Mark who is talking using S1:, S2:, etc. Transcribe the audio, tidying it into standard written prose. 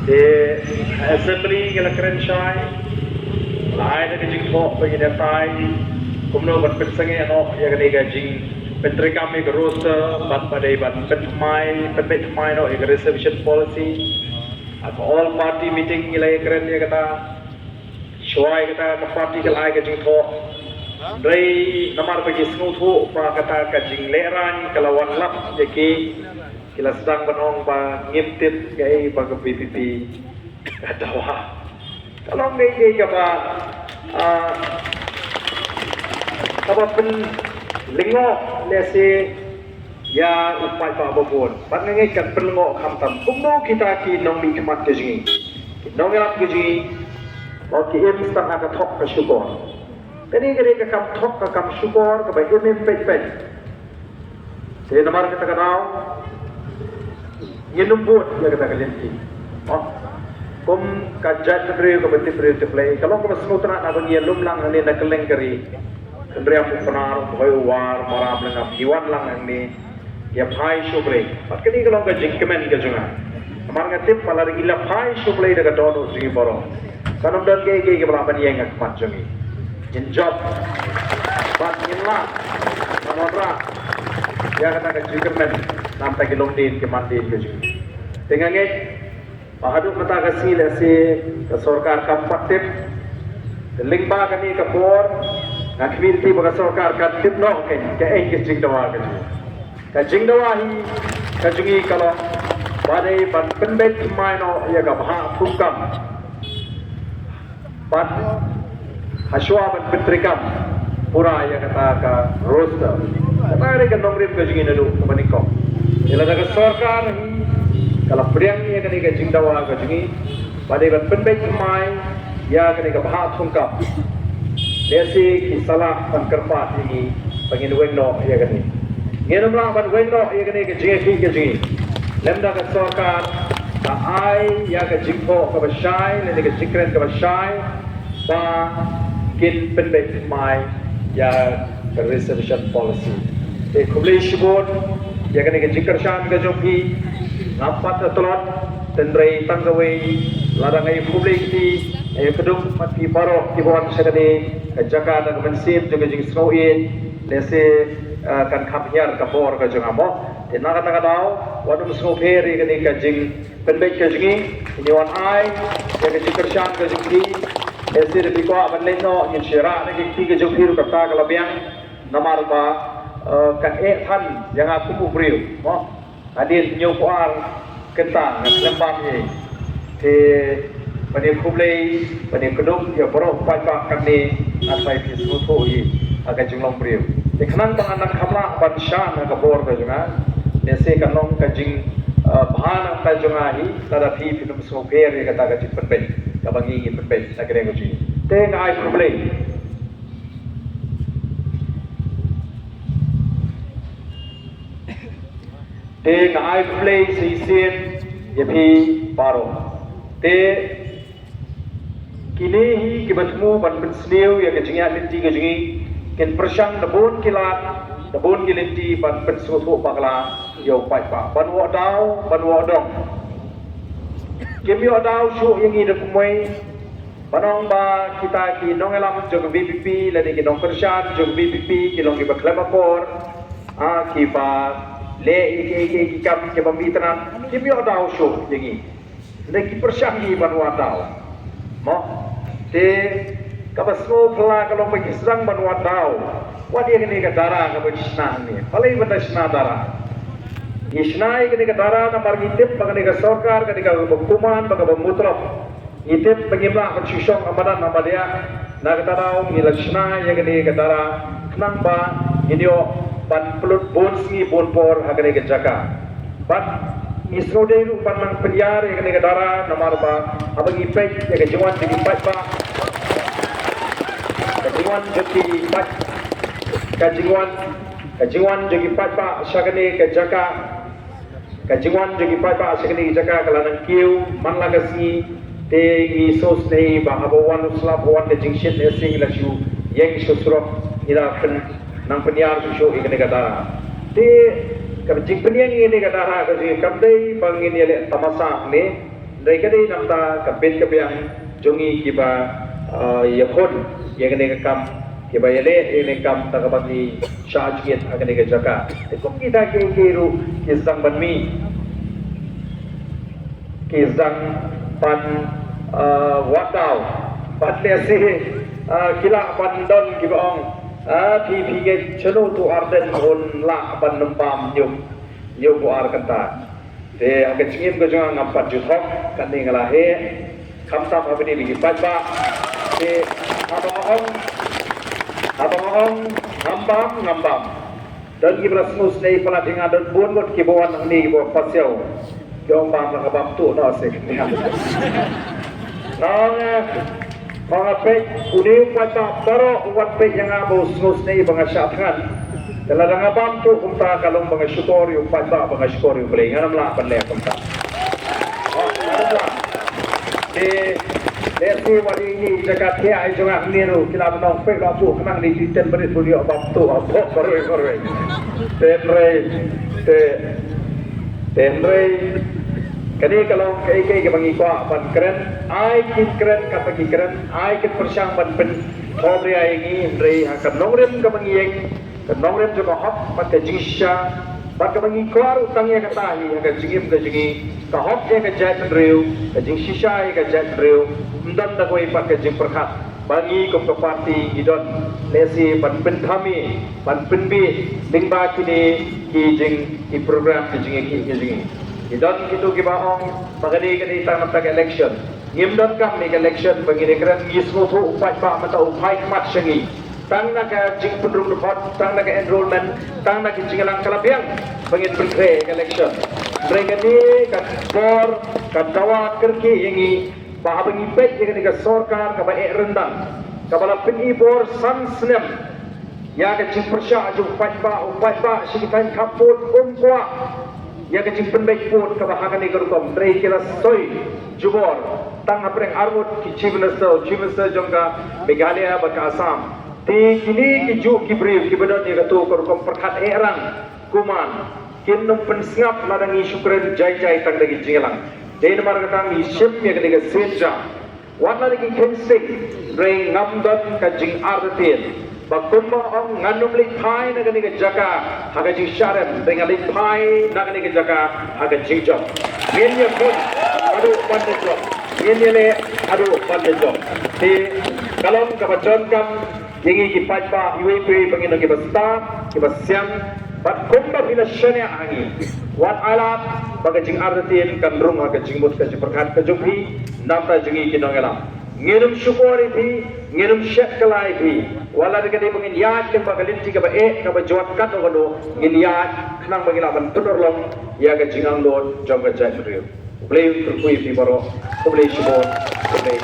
S1: di assembly kala keren shai lai na jing tho bagi na tai kumno ban pensange ano ya kani ga jing pentri kami ke roster bat padai bat petmai no ya reservation policy at all party meeting ilai keren ya kata shwai kata ka party kala ga jing tho Dray namar bagi snutu pa kata ka jing leran kalawan lap yaki kila sedang benong pa ngiptit kay pa ke PPP katawa kalau ngay ka ba pen lingo lesi ya upai pa babon pat ngay kan perlingo khamtam kumno kita ki nong mi kemat ke jingi nong elap ke jingi o ki em stang aka thok ka syukor tadi kali ka kam thok ka kam syukor ka ba em pet jadi namar kita kenal nyelumbut ya kata kalian ti kum kajat beri ko beti beri te play kalau ko smutra na bani lum lang ni na keleng kari kendria pu penar ko war marab lang piwan lang ni ya phai shuble pat kini kalau ka jingkemen ke junga amar nga tip pala ri la phai shuble daga dono jingi boro kanam dan ke bala bani yang mat jungi in job pat inla namora ya kata ka jingkemen nam ta kilom din ke mandin ke jungi dengan ngai Pahaduk mata kasi lesi ke sorkar kampaktip lingba kami ke por nak community baga sorkar katip no ke ke jing dawa ke jing dawa hi ke jungi kalau badai ban penbet mai no ya ga bha phukam pat haswa ban petrikam pura ya kata ka roster kata re ke nomrip ke jungi nadu ke banikko ila daga sorkar hi kalau priang ni kani ka jingdawa ka jungi badai ban penbet mai ya kani ka bahat thungkap desi ki salah pan karpat ini pangin wengno ya kani ngenam la ban wengno ya kani ka jingi ka jungi lemda ka sorkar ka ai ya ka jingko ka basai le ka jikren ka basai ba kin penbet mai ya ka reservation policy e khublei shibon ya kani ka jikarshan ka jogi nampak telot tendrai tanggawai larangai publik di kedung mati paro di bawah sekali Jakarta dan mensip juga jing snowin lese kan kampanyar kapor ke jengamo dan nak kata kau wadu snowperi kini kajing penbek kajingi ini wan ai yang kajing kerjaan kajingi lese lebih kuat benleno ingin syirah lagi tiga jumpiru kata kelebihan namar ba kan than yang aku beriu hadir nyukuar kentang lembang ni te pada kublai pada kedung ya borok pajak kami asai pisu tu hi agak jumlah beriu te kenang tang anak kamla banshan agak bor ke junga nese kanong kajing bahan ka junga hi tada pi pinum soper ya kata kajing penpen kabangi ngi penpen agak ngoji te ngai kublai te ngai play season yapi paro te kini hi kibatmu ban pensniu ya kejinga linti kejingi ken persang dabun kilat dabun kilinti ban pensutu pakla yo pai pa ban wa dong kemi wa dau shu yang ida kumai banong ba kita ki nongelam jog BPP lani ki nong persang jog BPP ki long ki baklamapor ki ba le iki kam ke pembitran kimi odau sho yengi le ki persanggi banwa dau mo te kabasno phla kalau pergi serang banwa dau wadi ini ke dara ke bisna ni palai benda sna dara isnai ke dara na margi tip bagane ke sarkar ke hukuman baga mutraf itip pengimla pensyusong amadan amadia na ketarau milashna ya ke dara kenang ba idio pan pelut bonsi bonpor agane ke jaka pan isrode ru pan mang penyar agane ke dara nomor ba abagi pek ya ke juan di pat ba kajiwan joki pat kajiwan joki pat ba sagane ke jaka kajiwan joki pat ba sagane ke jaka kalanang kiu man lagasi te isos nei ba abawan slap wan de jingshin esing la shu yeng shusro ila fen nang penyar susu ikene kata te kam jing penyang ini kata ha kasi kam dei bang ini le tamasa ni mereka ni nampak kapit kebiang jongi kiba yapon yang ni kam kiba yale yang ni kam takabani syajit akan ni jaga. Ikum kita kiru kisang banmi kisang pan watau pan lesi kila pan don kiba ong pi ke chenu tu arden hon la pan numpam yum buar kata. Te agak cingin ko jangan ngampat juthok kan ni ngalahe kamsam apa ni bigi pajba te abang ngambam dan gibras mus nei pala tinga dan buon got kibawan ni kibaw pasiaw dong bam ka bam tu no se knya nong mga pek uni pata pero wat pek yang abos mus nei mga syathan dalam ngabam tu kumta kalong mga syukur yung pata mga syukur yung play nganam la panle kumta Lesi wadi ini jaga dia ai jangan niru kila menong pek lapu kenang di titel berit boleh abang tu apa koroi tenre kini kalau kai ke bangi kwa ban keren ai keren kata keren ai kit persyang ban pen kobri ai ini rei akan nongrem ke bangi yang nongrem juga hop pakai jingsha pakai bangi kwa utangnya kata hi akan jingim ke jingi ka hop yang ke jat reu ke jing shisha ke jat reu dan tak koi pakai jing perkat bangi kom ke parti idon lesi ban pen kami ban pen bi lingba kini ki jing ki program ki jing idon kitu ki baong pagadi kini tang matag election ngimdon kam ni election bagi keren ngismo tu upai pa mata upai mat sengi tang nak jing penduduk report tang nak enrollment tang nak jingalang kalabiang bagi pre election mereka ni kat bor kat dawa kerki ini bahabangi pek yang ni sorkar ka bae rendang ka bala pini bor san snem ya ka jing persya ju upai pa sikitan kaput umkwa ya ka jing penbaik pun ka bahagan ni garukom trei kira soy jubor tang apreng armut ki chief minister jongka Meghalaya baka Assam ti kini ki ju ki brief ki bedon ni gatu garukom perkat erang kuman kinum pensngap ladangi syukran jai tang dagi jingalang den margatang iship ya ketiga senja warna lagi kensik rei ngamdon ka jing artin bakumba ong nganum lipai na kaniga jaka haga jing sharem dengan lipai na kaniga jaka haga jing job ngenya pun adu pandai job ngenya le adu pandai job ti kalom ka bacon kam yengi ki pajba UAP pangino ki basta ki basyam bat kumba bila syane angi wat alat baga jing artin kan rum haga jing mut ka perkat ka jumhi namta jingi ki nongelam ngirum syukur ithi ngirum syek kalai ithi wala de kadi bangin yat ke bagalin tiga ba ka ba jawat kat ogodo ngin yat khnang bagila ban tudorlong ya ga jingang don jong ga jai mriu play terkui fi baro play syukur play